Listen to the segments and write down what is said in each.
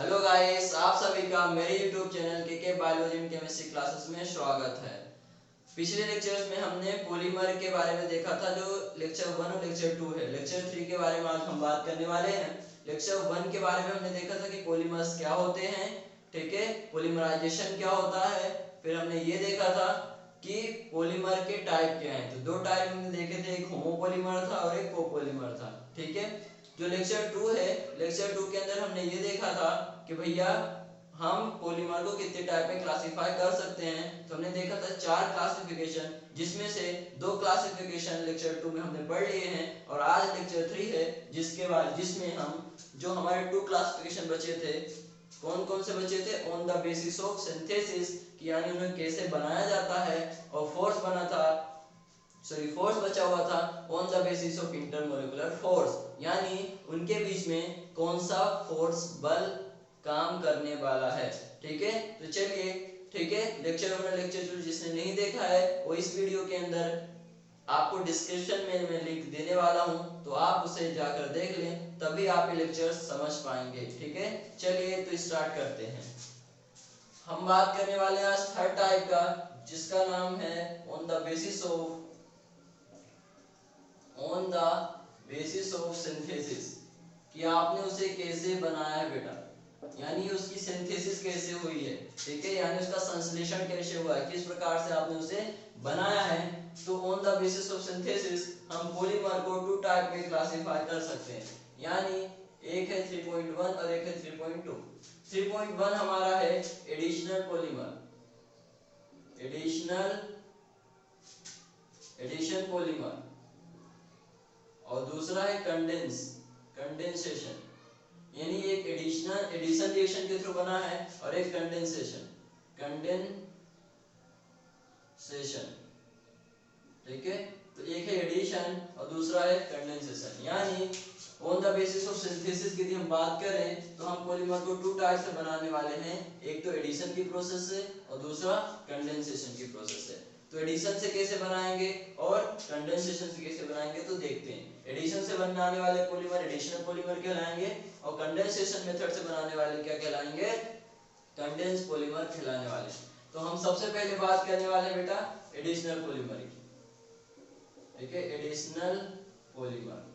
Hello guys, आप सभी का मेरे यूट्यूब चैनल के बायोलॉजी एंड केमिस्ट्री क्लासेस में स्वागत है। पिछले लेक्चर्स में हमने पॉलीमर के बारे में देखा था, जो लेक्चर 1 और लेक्चर 2 है। लेक्चर 3 के बारे में आज हम बात करने वाले हैं। लेक्चर 1 के बारे में हमने देखा था कि पॉलीमर्स क्या होते हैं, ठीक है, पॉलीमराइजेशन क्या होता है। फिर हमने ये देखा था कि पॉलीमर के टाइप क्या हैं। तो दो टाइप हमने देखे थे, एक होमोपॉलीमर था और एक कोपॉलीमर था, ठीक है। जो लेक्चर 2 है, लेक्चर 2 के अंदर हमने ये देखा था कि भैया हम पॉलीमर को कितने टाइप में क्लासिफाई कर सकते हैं। तो हमने देखा था 4 क्लासिफिकेशन, जिसमें से 2 क्लासिफिकेशन लेक्चर 2 में हमने पढ़ लिए हैं और आज लेक्चर 3 है जिसमें हम जो हमारे 2 क्लासिफिकेशन बचे थे, कौन कौन से बचे थे, on the basis of synthesis, यानी उन्हें कैसे बनाया जाता है, और फोर्स बचा हुआ था on the basis of intermolecular force, यानी उनके बीच में कौन सा फोर्स बल काम करने वाला है, ठीक है। तो चलिए, ठीक है, लेक्चर 1 और लेक्चर 2 जिसने नहीं देखा है वो इस वीडियो के अंदर आपको डिस्क्रिप्शन में मैं लिंक देने वाला हूं, तो आप उसे जाकर देख लें, तभी आप ये लेक्चर समझ पाएंगे, ठीक है। चलिए तो स्टार्ट करते हैं। हम बात करने वाले हैं आज थर्ड टाइप का, जिसका नाम है on the basis of synthesis, कि आपने उसे कैसे बनाया है बेटा, यानी उसकी सिंथेसिस कैसे हुई है, ठीक है, यानी उसका संश्लेषण कैसे हुआ है, किस प्रकार से आपने उसे बनाया है। तो on the basis of synthesis हम पॉलीमर को 2 टाइप में क्लासिफाई कर सकते हैं, यानी एक है 3.1 और एक है 3.2। 3.1 हमारा है एडिशनल पॉलीमर, एडिशन पॉलीमर, और दूसरा है कंडेंसेशन, यानी एक एडिशन रिएक्शन के थ्रू बना है और एक कंडेंसेशन, ठीक है। तो एक है एडिशन और दूसरा है कंडेंसेशन, यानी on the basis of synthesis की यदि हम बात करें तो हम पॉलीमर को 2 टाइप से बनाने वाले हैं, एक तो एडिशन की प्रोसेस से और दूसरा कंडेंसेशन की प्रोसेस से। तो एडिशन से कैसे बनाएंगे और कंडेंसेशन से कैसे बनाएंगे, तो देखते हैं। एडिशन से बनने वाले पॉलीमर एडिशनल पॉलीमर कहलाएंगे और कंडेंसेशन मेथड से बनाने वाले क्या कहलाएंगे, कंडेंस पॉलीमर कहलाने वाले। तो हम सबसे पहले बात करने वाले बेटा एडिशनल पॉलीमर की, ठीक है, एडिशनल पॉलीमर,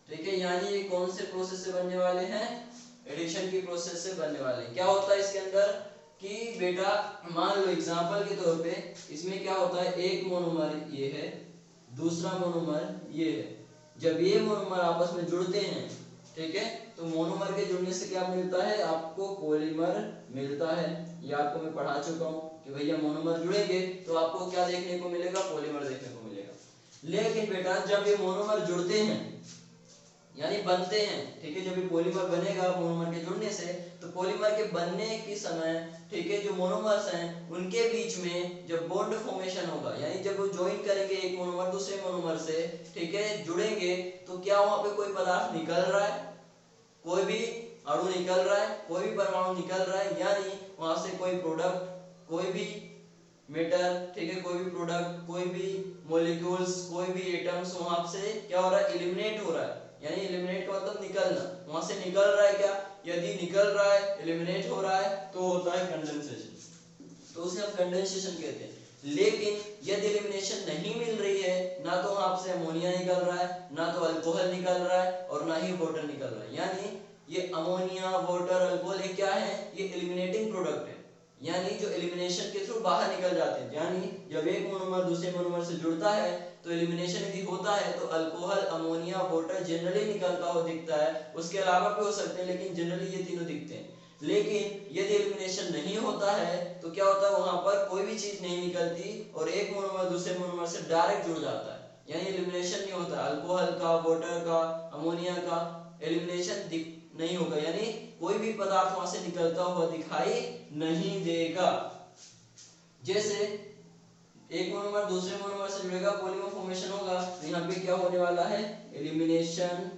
ठीक है, यानी ये कौन से प्रोसेस से बनने वाले हैं, एडिशन की प्रोसेस से बनने वाले हैं। क्या होता है इसके अंदर कि बेटा मान लो एग्जांपल के तौर पे इसमें क्या होता है, एक मोनोमर ये है, दूसरा मोनोमर ये है। जब ये मोनोमर आपस में जुड़ते हैं, ठीक है, तो मोनोमर के जुड़ने से क्या मिलता है, आपको पॉलीमर मिलता है। ये आपको मैं पढ़ा चुका हूं कि भैया मोनोमर जुड़ेंगे तो आपको क्या देखने को मिलेगा, पॉलीमर देखने को मिलेगा। लेकिन बेटा जब ये मोनोमर जुड़ते हैं यानी बनते हैं, ठीक है, जब ये पॉलीमर बनेगा मोनोमर के जुड़ने से, तो पॉलीमर के बनने के समय, ठीक है, जो मोनोमर्स हैं उनके बीच में जब बॉन्ड फॉर्मेशन होगा, यानी जब वो ज्वाइन करेंगे एक मोनोमर दूसरे मोनोमर से, ठीक है, जुड़ेंगे, तो क्या वहां पे कोई पदार्थ निकल रहा है, कोई भी अणु निकल रहा है, कोई भी परमाणु निकल रहा है, यानी वहां से कोई प्रोडक्ट, कोई भी मेटर, ठीक है, कोई भी प्रोडक्ट, कोई भी मॉलिक्यूल्स, कोई भी एटम्स वहां से क्या हो रहा है, एलिमिनेट हो रहा है। यानी एलिमिनेट का मतलब निकलना, वहां से निकल रहा है क्या, यदि निकल रहा है, एलिमिनेट हो रहा है, तो होता है कंडेंसेशन, तो उसे हम कंडेंसेशन कहते हैं। लेकिन यदि एलिमिनेशन नहीं मिल रही है, ना तो वहां से अमोनिया निकल रहा है, ना तो अल्कोहल निकल रहा है, और ना ही वाटर निकल रहा है, यानी ये अमोनिया, वाटर, अल्कोहल ये क्या है, ये एलिमिनेटिंग प्रोडक्ट है, यानी जो एलिमिनेशन के थ्रू बाहर निकल जाते हैं। यानी जब एक मोनोमर दूसरे मोनोमर से जुड़ता है तो एलिमिनेशन यदि होता है तो अल्कोहल, अमोनिया, वाटर जनरली निकलता हुआ दिखता है, उसके अलावा भी हो सकते हैं, लेकिन जनरली ये तीनों दिखते हैं। लेकिन यदि एलिमिनेशन नहीं होता है तो क्या होता है, वहां पर कोई भी चीज नहीं निकलती और एक मोनोमर दूसरे मोनोमर से डायरेक्ट जुड़ जाता है, यानी एलिमिनेशन नहीं होता, अल्कोहल का, वाटर का, अमोनिया का एलिमिनेशन नहीं होगा, यानी कोई भी पदार्थ वहां से निकलता हुआ दिखाई नहीं देगा। जैसे एक मोनोमर दूसरे मोनोमर से जुड़ेगा, पॉलीमर फॉर्मेशन होगा, तो यहाँ पे क्या होने वाला है, एलिमिनेशन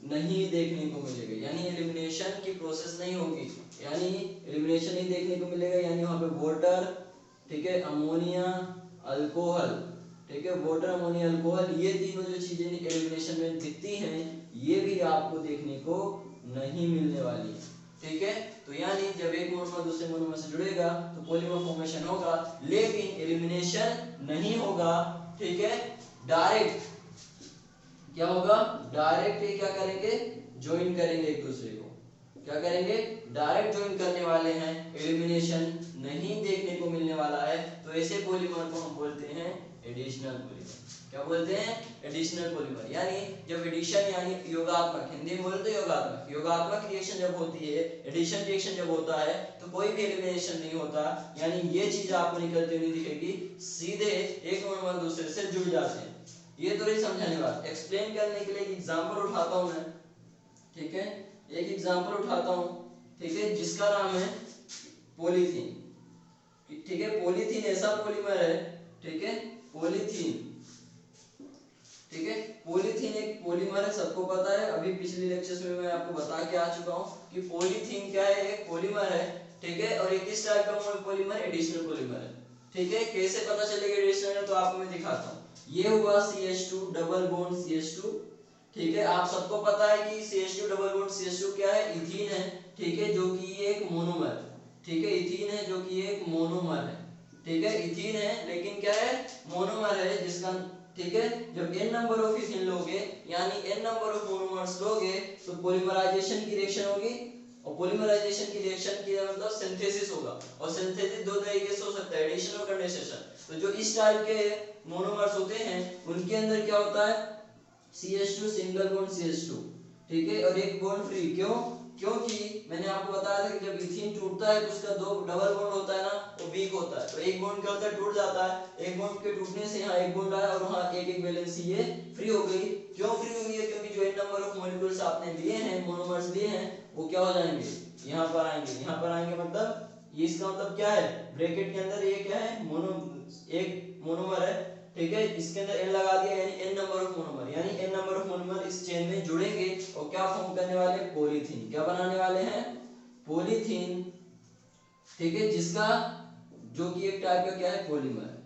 नहीं देखने को मिलेगा, यानी एलिमिनेशन की प्रोसेस नहीं होगी, यानी एलिमिनेशन नहीं देखने को मिलेगा, यानी वहां पे वाटर, ठीक है, अमोनिया, अल्कोहल, ठीक है, वाटर, अमोनिया, अल्कोहल, ये तीनों जो चीजें एलिमिनेशन में दिखती हैं ये भी आपको देखने को नहीं मिलने वाली है। ठीक है, तो यानी जब एक मोनोमर दूसरे मोनोमर से जुड़ेगा तो पॉलीमर फॉर्मेशन होगा, लेकिन एलिमिनेशन नहीं होगा। ठीक है, डायरेक्ट क्या होगा, डायरेक्ट ये क्या करेंगे, ज्वाइन करेंगे एक दूसरे को, क्या करेंगे, डायरेक्ट ज्वाइन करने वाले हैं, एलिमिनेशन नहीं देखने को मिलने वाला है। तो ऐसे पॉलीमर को हम बोलते हैं एडिशनल पॉलीमर। क्या बोलते हैं, एडिशनल पॉलीमर। यानी जब एडिशन यानी योगात्मक, हिंदी में बोलते हैं योगात्मक, योगात्मक रिएक्शन जब होती है, एडिशन रिएक्शन जब होता है तो कोई भी एलिमिनेशन नहीं होता, यानी ये चीज आपको निकलती हुई दिखेगी, सीधे एक मोनोमर दूसरे से जुड़ जाते हैं। ये तो रही समझाने बात। एक्सप्लेन करने के लिए एक एग्जांपल उठाता हूं मैं। ठीक है, एक एग्जांपल उठाता हूं, ठीक है, जिसका नाम है पॉलीथीन। ठीक है, पॉलीथीन ऐसा पॉलीमर है, ठीक है, पॉलीथीन, ठीक है, पॉलीथीन एक पॉलीमर है, सबको पता है। अभी पिछले लेक्चर्स में मैं आपको बता के आ चुका हूं कि पॉलीथीन क्या है, एक पॉलीमर है। ठीक है, और ये किस टाइप का पॉलीमर, एडिशनल पॉलीमर है। ठीक है, कैसे पता चलेगा एडिशनल है, तो आपको मैं दिखाता हूं। ये हुआ CH2 डबल बॉन्ड CH2। ठीक है, आप सबको पता है कि CH2 डबल बॉन्ड CH2 क्या है, इथीन है। ठीक है, जो कि एक मोनोमर, ठीक है, इथीन है जो कि एक मोनोमर है। ठीक है, इथीन है लेकिन क्या है, मोनोमर है, जिसका, ठीक है, जब n नंबर ऑफ इथीन लोगे यानी n नंबर ऑफ मोनोमर्स लोगे तो पॉलीमराइजेशन की रिएक्शन होगी, और पॉलीमराइजेशन की रिएक्शन की मतलब सिंथेसिस होगा, और सिंथेसिस दो तरीके से हो सकता है, एडिशन और कंडेंसेशन। तो जो इस टाइप के मोनोमर्स होते हैं उनके अंदर क्या होता है, CH2 सिंगल बॉन्ड CH2, ठीक है, और एक बॉन्ड फ्री। क्यों, क्योंकि मैंने आपको बताया था कि जब इथीन टूटता है तो उसका दो डबल बॉन्ड होता है ना, वो वीक होता है, तो एक बॉन्ड क्या होता है, टूट जाता है, एक बॉन्ड के टूटने से यहाँ एक बॉन्ड आया और वहाँ एक एक वैलेंसी ये फ्री हो गई। क्यों फ्री हुई है, क्योंकि जो n नंबर ऑफ मॉलिक्यूल्स आपने लिए हैं, मोनोमर्स लिए हैं, वो क्या हो जाएंगे, यहाँ पर आएंगे, यहाँ पर आएंगे, मतलब ये इसका मतलब क्या है, ब्रैकेट के अंदर ये क्या है, एक मोनोमर है। ठीक है, इसके अंदर n लगा दिया यानी n नंबर ऑफ मोनोमर, यानी n नंबर ऑफ मोनोमर इस चेन में जुड़ेंगे और क्या फॉर्म करने वाले, पॉलीथीन। क्या बनाने वाले हैं, पॉलीथीन। ठीक है, जिसका जो कि एक टाइप का क्या है, पॉलीमर,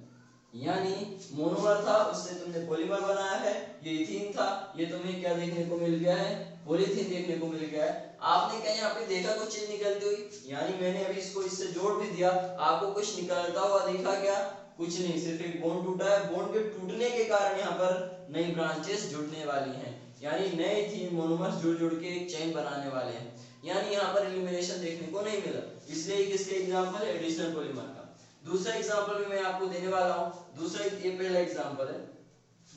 यानी मोनोमर था उससे तुमने पॉलीमर बनाया है, ये इथीन था, ये तुम्हें क्या देखने को मिल गया है, पॉलीथीन देखने को मिल गया है। आपने क्या यहाँ पे देखा कुछ चीज निकलती हुई, यानी मैंने अभी इसको इससे जोड़ भी दिया, आपको कुछ निकलता हुआ दिखा क्या, कुछ नहीं, सिर्फ एक बॉन्ड टूटा है, बॉन्ड के टूटने के कारण यहाँ पर नई ब्रांचेस जुड़ने वाली हैं, यानी नए इथीन मोनोमर्स जुड़ जुड़ के एक चेन बनाने वाले हैं, यानी यहाँ पर एलिमिनेशन देखने को नहीं मिला। इसलिए किसके एग्जांपल, एडिशनल पॉलीमर का। दूसरा एग्जांपल भी मैं आपको देने वाला हूँ, दूसरा, ये पहला एग्जांपल है,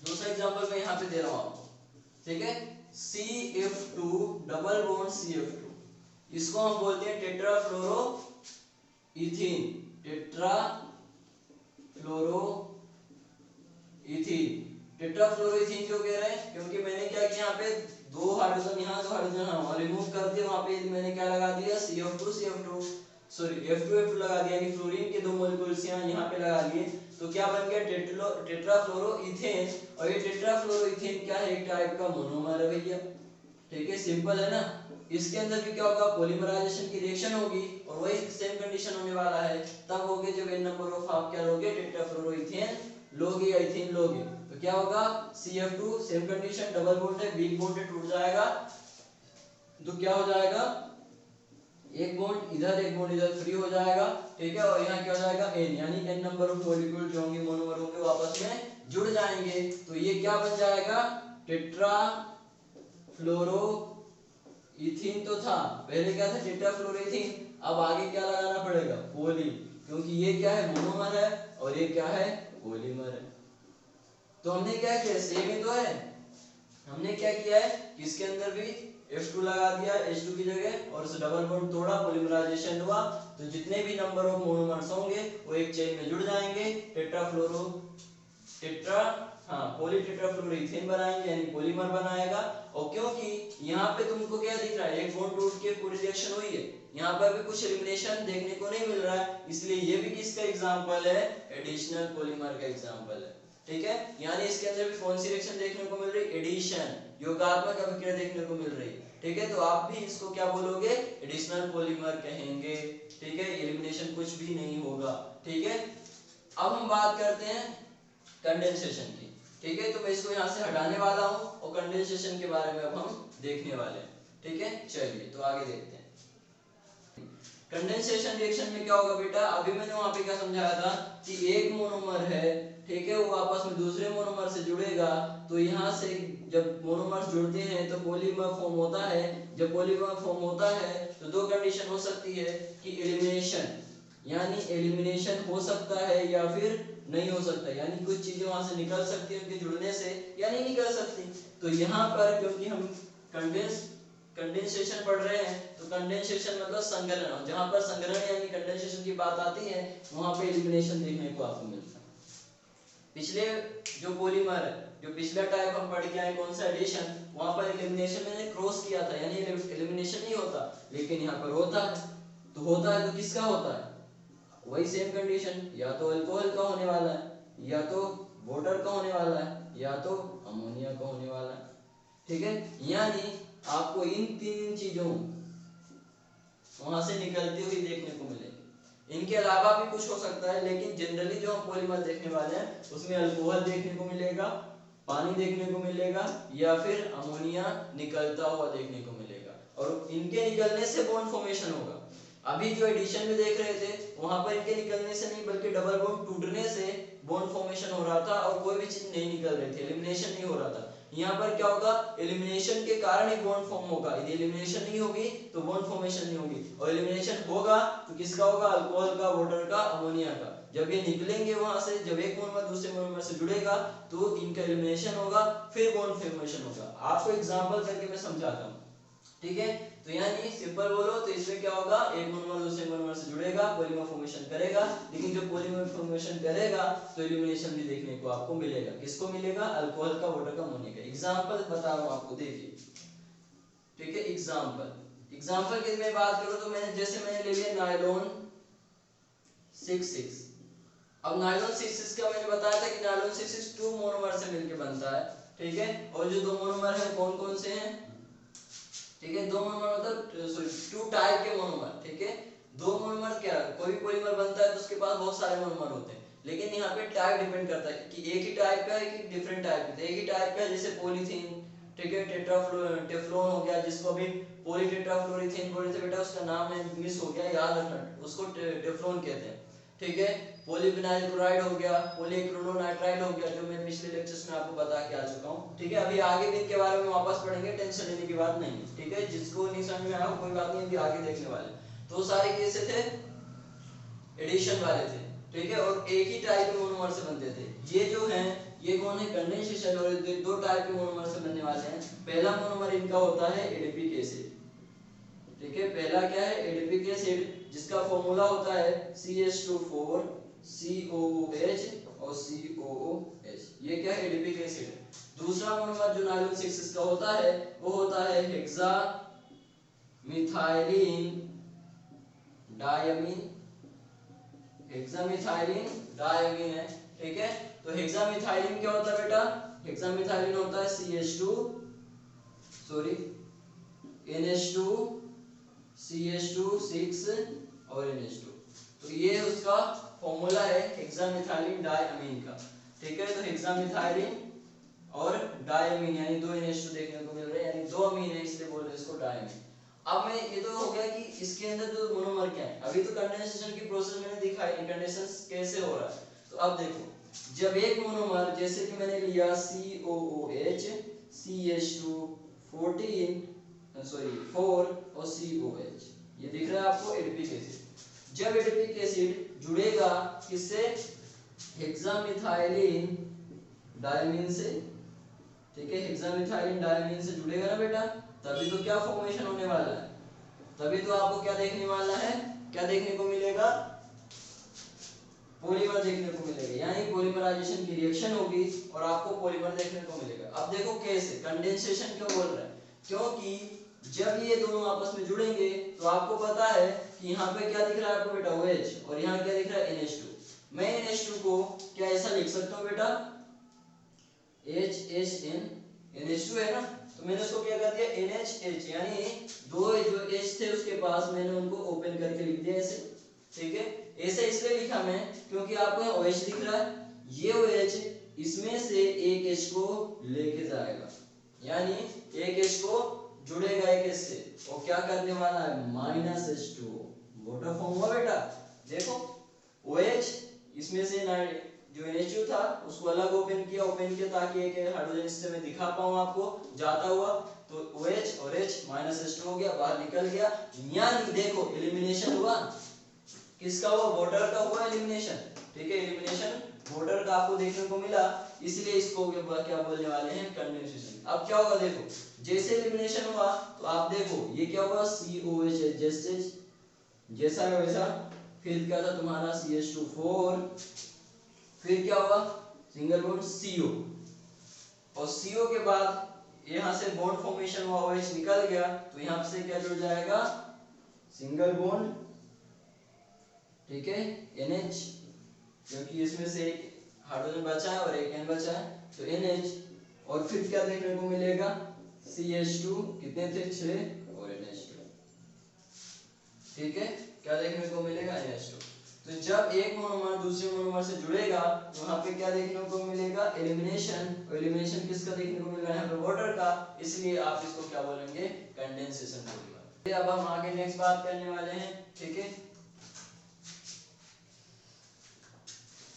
दूसरा एग्जांपल मैं यहाँ पे दे रहा हूँ आपको। ठीक है, CF2 डबल बॉन्ड CF2, इसको हम बोलते हैं टेट्राफ्लोरो इथीन, टेट्राफ्लोरोइथीन क्यों कह रहे हैं, क्योंकि मैंने क्या किया, यहाँ पे दो हाइड्रोजन यहाँ, दो हाइड्रोजन यहाँ रिमूव कर दिया, वहां पे मैंने क्या लगा दिया, CF2 सॉरी F2 लगा दिया, यानी फ्लोरीन के दो मॉलिक्यूल्स यहाँ पे लगा लिए, तो क्या बन गया, टेट्राफ्लोरोइथेन। और ये टेट्राफ्लोरोइथेन क्या है, एक टाइप का मोनोमर है भैया। ठीक है, सिंपल है ना। इसके अंदर भी क्या होगा, पॉलीमराइजेशन की रिएक्शन होगी और वही सेम कंडीशन होने वाला है, तब होगे जब n नंबर ऑफ आप क्या लोगे, टेट्राफ्लोरोइथेन लोगे या इथेन लोगे, तो क्या होगा, CF2 same condition, double bond है, वीक बॉन्ड है, टूट जाएगा, तो क्या हो जाएगा, एक बॉन्ड इधर एक बॉन्ड इधर फ्री हो जाएगा। ठीक है, और यहाँ क्या हो जाएगा, n, यानी n नंबर ऑफ मॉलिक्यूल जो होंगे मोनोमर होंगे वो आपस में जुड़ जाएंगे, तो ये क्या बन जाएगा, टेट्राफ्लोरो इथीन। तो था पहले क्या था, टेट्राफ्लोरोइथीन, अब आगे क्या लगाना पड़ेगा, पॉली, क्योंकि ये क्या है, मोनोमर है और ये क्या है, पॉलीमर है। तो हमने क्या किया, सेम ही तो है, हमने क्या किया है कि इसके अंदर भी F2 लगा दिया H2 की जगह और उसे डबल बॉन्ड तोड़ा, पॉलीमराइजेशन हुआ, तो जितने भी नंबर ऑफ मोनोमर्स होंगे वो एक चेन में जुड़ जाएंगे, पॉलीटेट्राफ्लोरोइथेन बनाएंगे, यानी पॉलीमर बनाएगा। और क्योंकि यहाँ पे तुमको क्या दिख रहा है, एक बॉन्ड टूट के पूरी रिएक्शन हुई है, यहाँ पर भी कुछ एलिमिनेशन देखने को नहीं मिल रहा है, इसलिए ये भी किसका एग्जांपल है, एडिशनल पॉलीमर का एग्जांपल है। ठीक है, यानी इसके अंदर भी कौन सी रिएक्शन देखने को मिल रही, एडिशन, योगात्मक अभिक्रिया देखने को मिल रही है। ठीक है, तो आप भी इसको क्या बोलोगे, एडिशनल पॉलीमर कहेंगे। ठीक है, एलिमिनेशन कुछ भी नहीं होगा। ठीक है, अब हम बात करते हैं कंडेंसेशन की। ठीक है, तो मैं इसको यहाँ से हटाने वाला हूँ और कंडेंसेशन के बारे में अब हम देखने वाले हैं। ठीक है, चलिए तो आगे देखते हैं। कंडेंसेशन रिएक्शन में क्या होगा बेटा, अभी मैंने वहां पे क्या समझाया था कि एक मोनोमर है, ठीक है, वो आपस में दूसरे मोनोमर से जुड़ेगा, तो यहाँ से जब मोनोमर्स जुड़ते हैं तो पॉलीमर फॉर्म होता है। जब पॉलीमर फॉर्म होता है तो दो कंडीशन हो सकती है कि एलिमिनेशन, यानी एलिमिनेशन हो सकता है या फिर नहीं हो सकता, यानी कुछ चीजें वहां से निकल सकती है उनके जुड़ने से या नहीं निकल सकती। तो यहाँ पर क्योंकि हम कंडेंसेशन पढ़ रहे हैं तो कंडेंसेशन मतलब संघनन, जहां पर संघनन यानी कंडेंसेशन की बात आती है वहां पे एलिमिनेशन देखने को आपको मिलता है। पिछले जो पॉलीमर है, जो पिछला टाइप हम पढ़ के आए कौन सा एडिशन, वहां पर एलिमिनेशन मैंने क्रॉस किया था, यानी एलिमिनेशन नहीं होता, लेकिन यहाँ पर होता है। तो होता है तो किसका होता है, वही सेम कंडीशन, या तो अल्कोहल का होने वाला है, या तो वाटर का होने वाला है, या तो अमोनिया का होने वाला है। ठीक है, यानी आपको इन तीन चीजों वहां से निकलती हुई देखने को मिलेगी। इनके अलावा भी कुछ हो सकता है, लेकिन जनरली जो हम पॉलीमर देखने वाले हैं उसमें अल्कोहल देखने को मिलेगा, पानी देखने को मिलेगा, या फिर अमोनिया निकलता हुआ देखने को मिलेगा, और इनके निकलने से बॉन्ड फॉर्मेशन होगा। अभी जो एडिशन में देख रहे थे वहां पर इनके निकलने से नहीं बल्कि डबल बॉन्ड टूटने से बॉन्ड फॉर्मेशन हो रहा था और कोई भी चीज नहीं निकल रही थी, एलिमिनेशन नहीं हो रहा था। यहाँ पर क्या होगा, एलिमिनेशन के कारण ही बॉन्ड फॉर्म होगा, यदि एलिमिनेशन नहीं होगी तो बॉन्ड फॉर्मेशन नहीं होगी, और एलिमिनेशन होगा तो किसका होगा, अल्कोहल का, वाटर का, अमोनिया का। जब ये निकलेंगे वहां से, जब एक मोनोमर दूसरे मोनोमर से जुड़ेगा तो इनका एलिमिनेशन होगा, फिर बॉन्ड फॉर्मेशन होगा। आपको एग्जांपल करके मैं समझाता हूँ। ठीक है, तो यानी सिंपल बोलो तो इसमें क्या होगा, एक मोनोमर दूसरे मोनोमर से जुड़ेगा, पॉलीमर फॉर्मेशन करेगा, लेकिन जो पॉलीमर फॉर्मेशन करेगा तो एलिमिनेशन भी देखने को आपको मिलेगा। किसको मिलेगा, अल्कोहल का, वाटर का, अमोनिया का। एग्जांपल बता रहा हूं आपको, देखिए। ठीक है, एग्जांपल की मैं बात करूं तो मैंने ले लिया नायलॉन 66। अब नायलॉन 66 का मैंने बताया था कि नायलॉन 66 टू मोनोमर से मिलकर बनता है। ठीक है, और जो दो मोनोमर है कौन कौन से हैं, ठीक है, दो मोनोमर मतलब सॉरी टू टाइप के मोनोमर। ठीक है, दो मोनोमर क्या, कोई भी पॉलीमर बनता है तो उसके पास बहुत सारे मोनोमर होते हैं, लेकिन यहाँ पे टाइप डिपेंड करता है कि एक ही टाइप का है कि डिफरेंट टाइप का। एक ही टाइप का जैसे पॉलीथीन, ठीक है, टेफ्लॉन हो गया, जिसको अभी पॉलीटेट्राफ्लोरीथीन बोले थे बेटा, उसका नाम मिस हो गया, याद रखना, उसको टेफ्लॉन कहते हैं। ठीक है, पॉलीविनाइल क्लोराइड हो गया, पॉलीक्रोनोनाइट्राइड हो गया, जो मैं पिछले लेक्चर्स में आपको बता के आ चुका हूँ। ठीक है, अभी आगे भी इनके बारे में वापस पढ़ेंगे, टेंशन लेने की बात नहीं है। ठीक है, जिसको नहीं समझ में आया कोई बात नहीं, अभी आगे देखने वाले। तो सारे कैसे थे, एडिशन वाले थे। ठीक है, और एक ही टाइप के मोनोमर से बनते थे। ये जो हैं ये कौन है, कंडेंसेशन, और दो टाइप के मोनोमर से बनने वाले हैं। पहला मोनोमर इनका होता है एडिपिक एसिड। ठीक है, पहला क्या है, एडिपिक एसिड, जिसका फॉर्मूला होता है CH2 COOH और COOH। ये क्या है, एडिपिक एसिड है। दूसरा मोनोमर जो नायलॉन 66 का होता है वो होता है hexa methylene diamine. Hexamethylene diamine है। ठीक है, तो हेक्सामिथाइलिन क्या होता है बेटा, हेक्सामिथाइलिन होता है NH2 CH2 6 और NH2। तो ये उसका फॉर्मूला है हेक्सामिथाइलिन डायमीन का। ठीक है, तो हेक्सामिथाइलिन और डायमीन यानी दो NH2 देखने को मिल रहे हैं, यानी दो अमीन है, इसलिए बोल रहे हैं इसको डायमीन। अब मैं ये तो हो गया कि इसके अंदर जो मोनोमर क्या है। अभी तो कंडेंसेशन की प्रोसेस मैंने दिखाई, कंडेंसेशन कैसे हो रहा है। तो अब देखो, जब एक मोनोमर जैसे कि मैंने लिया COOH CH2 14 4 और COH, ये दिख रहा है आपको एडिपिक एसिड। जब एडिपिक एसिड जुड़ेगा किससे, हेक्सामिथाइलिन डायमीन से। ठीक है, हेक्सामिथाइलिन डायमीन से जुड़ेगा ना बेटा, तभी तो क्या फॉर्मेशन होने वाला है, तभी तो आपको क्या देखने वाला है, क्या देखने को मिलेगा, पॉलीमर देखने को मिलेगा, यानी पॉलीमराइजेशन की रिएक्शन होगी और आपको पॉलीमर देखने को मिलेगा। अब देखो कैसे, कंडेंसेशन क्यों बोल रहे हैं, क्योंकि जब ये दोनों आपस में जुड़ेंगे तो आपको पता है कि यहाँ पे क्या दिख रहा है आपको बेटा, OH, और यहाँ क्या दिख रहा है NH2। मैं NH2 को क्या ऐसा लिख सकता हूँ बेटा, HHN, NH2 है ना, तो मैंने उसको क्या कर दिया NHH, यानी दो जो H थे उसके पास मैंने उनको ओपन करके लिख दिया ऐसे। ठीक है, ऐसे इसलिए लिखा मैं क्योंकि आपको यहाँ OH दिख रहा है, ये OH इसमें से एक H को लेके जाएगा, यानी एक H को जुड़ेगा एक H से और क्या करने वाला है -H2O। वाटर फॉर्म हुआ बेटा। देखो OH इसमें से जो NH2 था उसको अलग ओपन किया ताकि एक हाइड्रोजन इससे मैं दिखा पाऊं आपको जाता हुआ, तो OH और H -H2 हो गया, बाहर निकल गया। यानी देखो एलिमिनेशन हुआ किसका हुआ, वाटर का हुआ एलिमिनेशन। ठीक है, एलिमिनेशन वाटर का आपको देखने को मिला, इसलिए इसको क्या बोलने वाले हैं कंडेंसेशन। अब क्या होगा देखो, जैसे एलिमिनेशन हुआ तो आप देखो ये क्या हुआ COH जैसा है वैसा, फिर क्या था तुम्हारा CH2 4, फिर क्या हुआ सिंगल बॉन्ड CO, और CO के बाद यहाँ से बॉन्ड फॉर्मेशन हुआ, OH निकल गया तो यहाँ से क्या जुड़ जाएगा सिंगल बॉन्ड, ठीक है NH, क्योंकि इसमें से एक हाइड्रोजन बचा है और एक N बचा है तो NH, और फिर क्या देखने को मिलेगा CH2 कितने थे 6 और NH2। ठीक है, क्या देखने को मिलेगा NH2। तो जब एक मोनोमर दूसरे मोनोमर से जुड़ेगा तो वहां पे क्या देखने को मिलेगा एलिमिनेशन, और एलिमिनेशन किसका देखने को मिल रहा है यहाँ पे वाटर का, इसलिए आप इसको क्या बोलेंगे कंडेंसेशन बोलेंगे। अब हम आगे नेक्स्ट बात करने वाले हैं। ठीक है,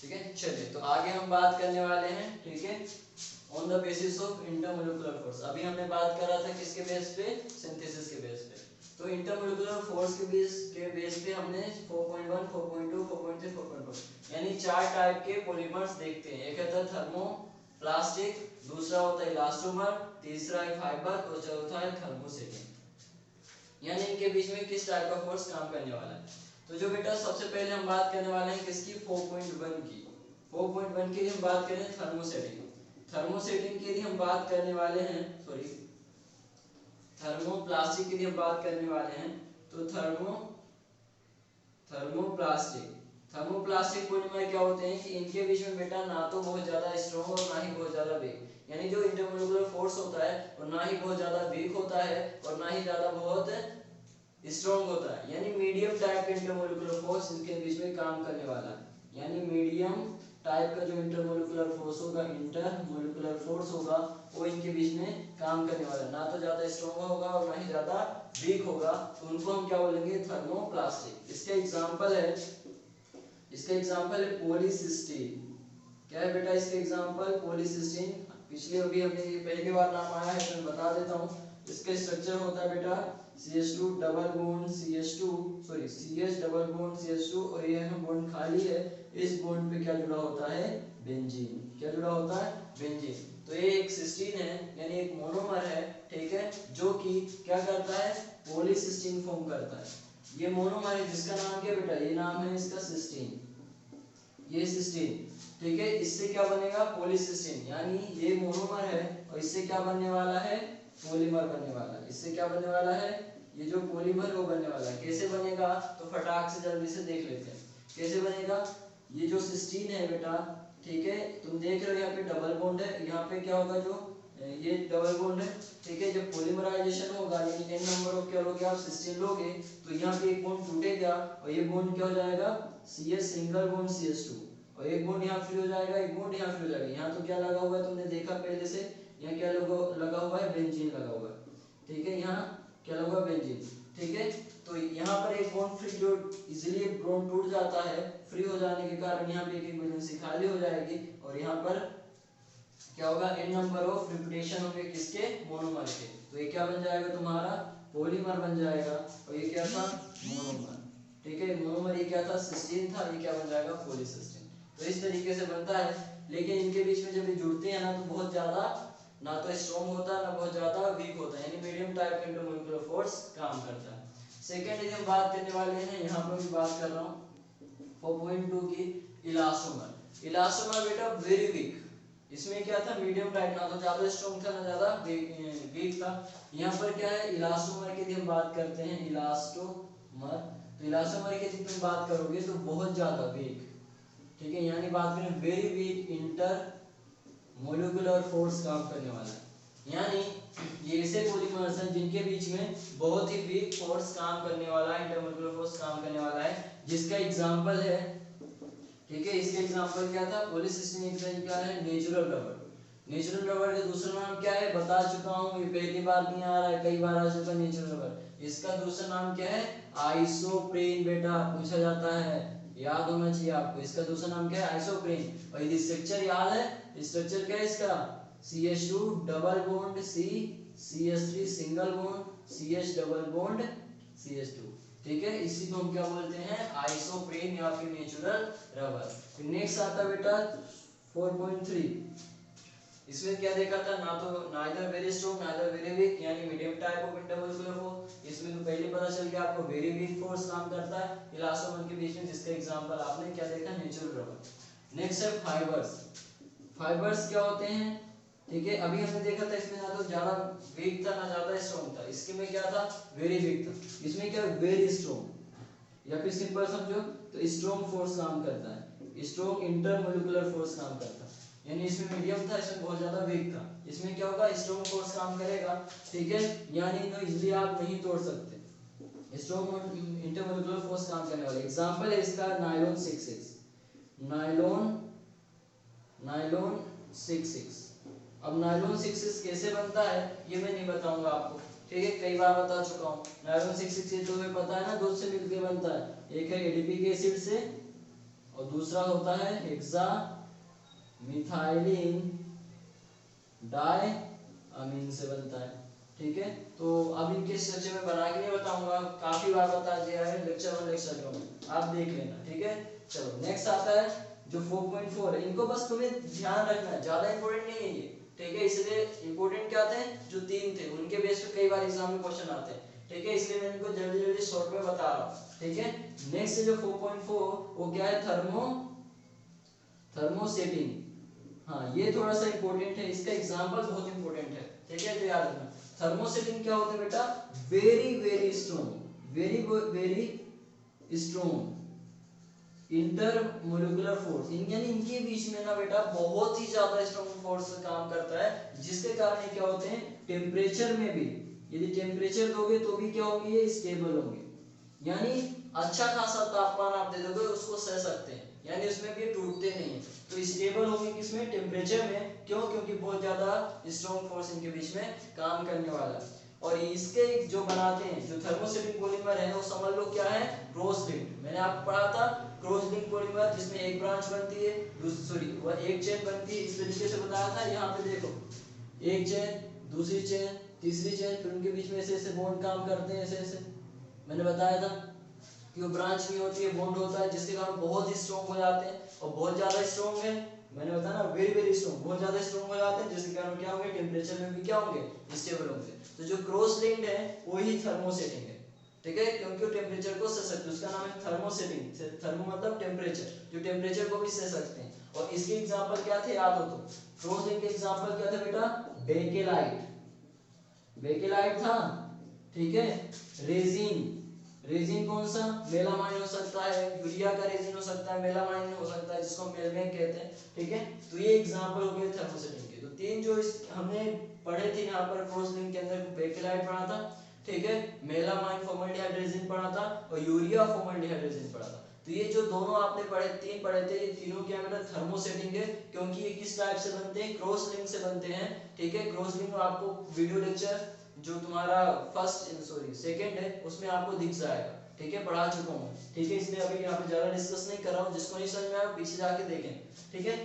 ठीक है चलिए, तो आगे हम बात करने वाले हैं। ठीक है, on the basis of intermolecular force. अभी हमने बात करा था किसके बेस पे, सिंथेसिस के बेस पे। तो इंटरमोलिकुलर फोर्स के बेस पे हमने 4.1 4.2 4.3 4.4 यानी 4 टाइप के पॉलीमर्स देखते हैं। एक है थर्मोप्लास्टिक, दूसरा होता है इलास्टोमर, तीसरा है फाइबर और चौथा है थर्मोसेटिंग। यानी इनके बीच में किस टाइप का फोर्स काम करने वाला है। तो जो बेटा सबसे पहले हम बात करने वाले हैं किसकी 4.1 की। 4.1 की हम बात करें थर्मोसेटिंग। थर्मोसेटिंग की हम बात करने वाले हैं, सॉरी थर्मोप्लास्टिक की हम बात करने वाले हैं। तो थर्मोप्लास्टिक पॉलीमर क्या होते हैं कि इनके बीच में बेटा ना तो बहुत ज्यादा स्ट्रॉन्ग और ना ही बहुत ज्यादा वीक, यानी जो इंटरमोलिकुलर फोर्स होता है वो ना ही बहुत ज्यादा वीक होता है और ना ही ज्यादा बहुत स्ट्रॉन्ग होता है, यानी मीडियम टाइप के इंटरमोलिकुलर फोर्स इनके बीच में काम करने वाला है। यानी मीडियम टाइप का जो इंटरमोलिकुलर फोर्स होगा, इंटरमोलिकुलर फोर्स होगा, वो इनके बीच में काम करने वाला है, ना तो ज्यादा स्ट्रॉन्ग होगा और ना ही ज्यादा वीक होगा, तो उनको हम क्या बोलेंगे थर्मोप्लास्टिक। इसके एग्जांपल है पॉलीसिस्टीन। क्या है बेटा इसके एग्जांपल, पॉलीसिस्टीन। पिछले अभी हमने ये पहली बार नाम आया है तो मैं बता देता हूँ। इसका स्ट्रक्चर होता है बेटा CH2 double bond CH2 sorry CH double bond CH2 और ये बॉन्ड खाली है, इस बॉन्ड पे क्या जुड़ा होता है बेंजीन। क्या जुड़ा होता है बेंजीन। तो ये एक सिस्टीन है, यानी एक मोनोमर है, ठीक है, जो कि क्या करता है पॉलीसिस्टीन फॉर्म करता है। ये मोनोमर है जिसका नाम क्या बेटा, ये नाम है इसका सिस्टीन, ये सिस्टीन, ठीक है। इससे क्या बनेगा पॉलीसिस्टीन, यानी ये मोनोमर है और इससे क्या बनने वाला है पॉलीमर बनने वाला है। इससे क्या बनने वाला है, ये जो पॉलीमर वो बनने वाला है। कैसे बनेगा तो फटाक से जल्दी से देख लेते हैं कैसे बनेगा। ये जो सिस्टीन है बेटा, ठीक है, तुम देख रहे हो यहाँ पे डबल बॉन्ड है, यहाँ पे क्या होगा जो ये डबल बॉन्ड है, ठीक है। जब पॉलीमराइजेशन होगा यानी n नंबर ऑफ क्या लोगे आप सिस्टीन लोगे तो यहाँ पे एक बॉन्ड टूटेगा और ये बॉन्ड क्या हो जाएगा CH सिंगल बॉन्ड CH2 और एक बॉन्ड यहाँ फ्री हो जाएगा, एक बॉन्ड यहाँ फ्री हो जाएगा। यहाँ तो क्या लगा हुआ है तुमने देखा पहले से, यहाँ क्या लगा हुआ है बेंजीन लगा हुआ है, ठीक है। यहाँ क्या लगा हुआ बेंजीन, ठीक है। तो यहाँ पर एक बॉन्ड फ्री जो इजीली बॉन्ड टूट जाता है, फ्री हो जाने के कारण यहाँ पे एक वैलेंसी खाली हो जाएगी और यहाँ पर क्या होगा n नंबर ऑफ रिपीटेशन होंगे किसके मोनोमर के। तो ये क्या बन जाएगा तुम्हारा पॉलीमर बन जाएगा और ये क्या था मोनोमर, ठीक है। मोनोमर ये क्या था सिस्टीन था, ये क्या बन जाएगा पॉलीसिस्टीन। तो इस तरीके से बनता है, लेकिन इनके बीच में जब ये जुड़ते हैं ना तो बहुत ज्यादा ना तो स्ट्रॉन्ग होता है ना बहुत ज्यादा वीक होता है, यानी मीडियम टाइप का इंटरमोलिकुलर फोर्स काम करता है। सेकंड यदि हम बात करने वाले हैं, यहाँ पर भी बात कर रहा हूँ 4.2 की इलास्टोमर। इलास्टोमर बेटा वेरी वीक, इसमें क्या था मीडियम टाइप, ना तो ज्यादा स्ट्रॉन्ग था ना ज्यादा वीक था। यहाँ पर क्या है इलास्टोमर की हम बात करते हैं, इलास्टोमर। तो इलास्टोमर की तुम बात करोगे तो बहुत ज्यादा वीक, ठीक है, यानी बात करें very weak inter molecular force काम करने वाला है। यानी ये ऐसे पॉलीमर्स हैं जिनके बीच में बहुत ही वीक फोर्स काम करने वाला है, इंटरमोलिकुलर फोर्स काम करने वाला है, जिसका एग्जांपल है ठीक है, इसके एग्जांपल क्या था, पॉलीसिस्टीन एक तरीका है नेचुरल रबर। नेचुरल रबर का दूसरा नाम क्या है बता चुका हूँ, ये पहली बार नहीं आ रहा है, कई बार आ चुका नेचुरल रबर। इसका दूसरा नाम क्या है, आइसोप्रेन। बेटा पूछा जाता है, याद होना चाहिए आपको, इसका दूसरा नाम क्या है, आइसोप्रेन। और यदि स्ट्रक्चर याद है, स्ट्रक्चर क्या है इसका, CH2 double bond C, CH3 single bond CH double bond CH2। ठीक है, इसी को हम क्या बोलते हैं, आइसोप्रेन या फिर नेचुरल रबर। फिर नेक्स्ट आता है बेटा 4.3। इसमें क्या देखा था, ना तो neither very strong neither very weak, यानी medium type of intermolecular force. इसमें तो पहले पता चल गया आपको वेरी वीक फोर्स काम करता है इलास्टोमर के बीच में, जिसका एग्जांपल आपने क्या देखा, नेचुरल रबर। नेक्स्ट है फाइबर्स। फाइबर्स क्या होते हैं, ठीक है, अभी हमने देखा था इसमें ना तो ज्यादा वीक था ना ज्यादा स्ट्रॉन्ग था, इसके में क्या था, वेरी वीक था। इसमें क्या वेरी स्ट्रॉन्ग, या फिर सिंपल समझो तो स्ट्रॉन्ग फोर्स काम करता है, स्ट्रॉन्ग इंटरमोलिकुलर फोर्स काम करता है। यानी इसमें मीडियम था, इसमें बहुत ज्यादा वीक था, इसमें क्या होगा, स्ट्रॉन्ग फोर्स काम करेगा। ठीक है, यानी तो इजीली आप नहीं तोड़ सकते, स्ट्रॉन्ग इंटरमोलिकुलर फोर्स काम करने वाले। एग्जांपल है इसका नायलॉन 66, नायलॉन नायलॉन 66। अब नायलॉन 66 कैसे बनता है ये मैं नहीं बताऊंगा आपको, ठीक है, कई बार बता चुका हूँ। नायलॉन 66 तो हमें पता है ना, दूध से मिलकर बनता है, एक है एडीपी एसिड से और दूसरा होता है हेक्सा मिथाइलिन डाई अमीन से बनता है। ठीक है, तो अब इनके स्ट्रक्चर में बना के नहीं बताऊंगा, काफी बार बता दिया है लेक्चर 1 लेक्चर 2 में, आप देख लेना। ठीक है, चलो नेक्स्ट आता है जो 4.4 है, इनको बस तुम्हें ध्यान रखना है, ज्यादा इंपॉर्टेंट नहीं है ये। ठीक है, इसलिए इंपॉर्टेंट क्या आते हैं, जो 3 थे उनके बेस पे कई बार एग्जाम में क्वेश्चन आते हैं। ठीक है, इसलिए मैं इनको जल्दी जल्दी शॉर्ट में बता रहा हूँ। ठीक है, नेक्स्ट जो 4.4 वो क्या है, थर्मोसेटिंग। हाँ, ये थोड़ा सा इंपॉर्टेंट है, इसका एग्जांपल बहुत इंपॉर्टेंट है। ठीक है, तो याद रखना थर्मोसेटिंग क्या होता है बेटा, very very strong, very very strong intermolecular force, यानी इनके बीच में ना बेटा बहुत ही ज्यादा स्ट्रॉन्ग फोर्स काम करता है, जिसके कारण ये क्या होते हैं, टेम्परेचर में भी यदि टेम्परेचर दोगे तो भी क्या होंगे, ये स्टेबल होंगे। यानी अच्छा खासा तापमान आप दे दोगे उसको सह सकते हैं, यानी उसमें भी टूटते नहीं है, तो स्टेबल होंगे किसमें, टेम्परेचर में। क्यों, क्योंकि बहुत ज्यादा स्ट्रॉन्ग फोर्स इनके बीच में काम करने वाला है। और इसके जो बनाते हैं जो थर्मोसेटिक पॉलीमर है वो समझ लो क्या है, क्रॉस लिंक्ड। मैंने आपको पढ़ा था क्रॉस लिंक पॉलीमर, जिसमें एक ब्रांच बनती है, दूसरी वह एक चेन बनती है, इस तरीके से बताया था। यहाँ पे देखो एक चेन, दूसरी चेन, तीसरी चेन, फिर उनके बीच में ऐसे ऐसे बॉन्ड काम करते हैं, ऐसे ऐसे मैंने बताया था कि वो ब्रांच नहीं होती है, बॉन्ड होता है, जिसके कारण बहुत ही स्ट्रॉन्ग हो जाते हैं। और बहुत ज्यादा स्ट्रॉन्ग है, मैंने बताया ना वेरी वेरी स्ट्रॉन्ग, बहुत ज्यादा स्ट्रॉन्ग हो जाते हैं, जिसके कारण क्या होंगे, टेम्परेचर में भी क्या होंगे, स्टेबल होंगे। तो जो क्रॉस लिंक्ड है वही थर्मोसेटिंग है। ठीक है, क्योंकि वो टेम्परेचर को सह सकते हैं, उसका नाम है थर्मोसेटिंग। थर्मो मतलब टेम्परेचर, जो टेम्परेचर को भी सह सकते हैं। और इसके एग्जांपल क्या थे याद हो तो, क्रॉस लिंक के एग्जांपल क्या थे बेटा, बेकेलाइट, बेकेलाइट था। ठीक है, रेजिन, रेजिन कौन सा, मेलामाइन हो सकता है, यूरिया का रेजिन हो सकता है, मेलामाइन हो सकता है, जिसको मेलमेक कहते हैं। ठीक है, तो ये एग्जांपल हो गए थर्मोसेटिंग के। तो 3 जो हमने पढ़े थे यहाँ पर क्रॉस लिंक के अंदर, बेकेलाइट पढ़ा था, ठीक है, मेलामाइन फॉर्मल्डिहाइड रेजिन पढ़ा था, और यूरिया फॉर्मल्डिहाइड रेजिन पढ़ा था। तो ये जो दोनों आपने पढ़े 3 पढ़े थे, ये तीनों क्या बेटा थर्मोसेटिंग है, क्योंकि ये किस टाइप से बनते हैं, क्रॉस लिंक से बनते हैं। ठीक है, क्रॉस लिंक आपको वीडियो लेक्चर जो तुम्हारा सेकंड है उसमें आपको दिख जाएगा। ठीक है, पढ़ा चुका हूँ। ठीक है, इसलिए अभी यहाँ पे ज्यादा डिस्कस नहीं कर रहा हूँ, जिसको नहीं समझ में आया पीछे जाके देखें। ठीक है।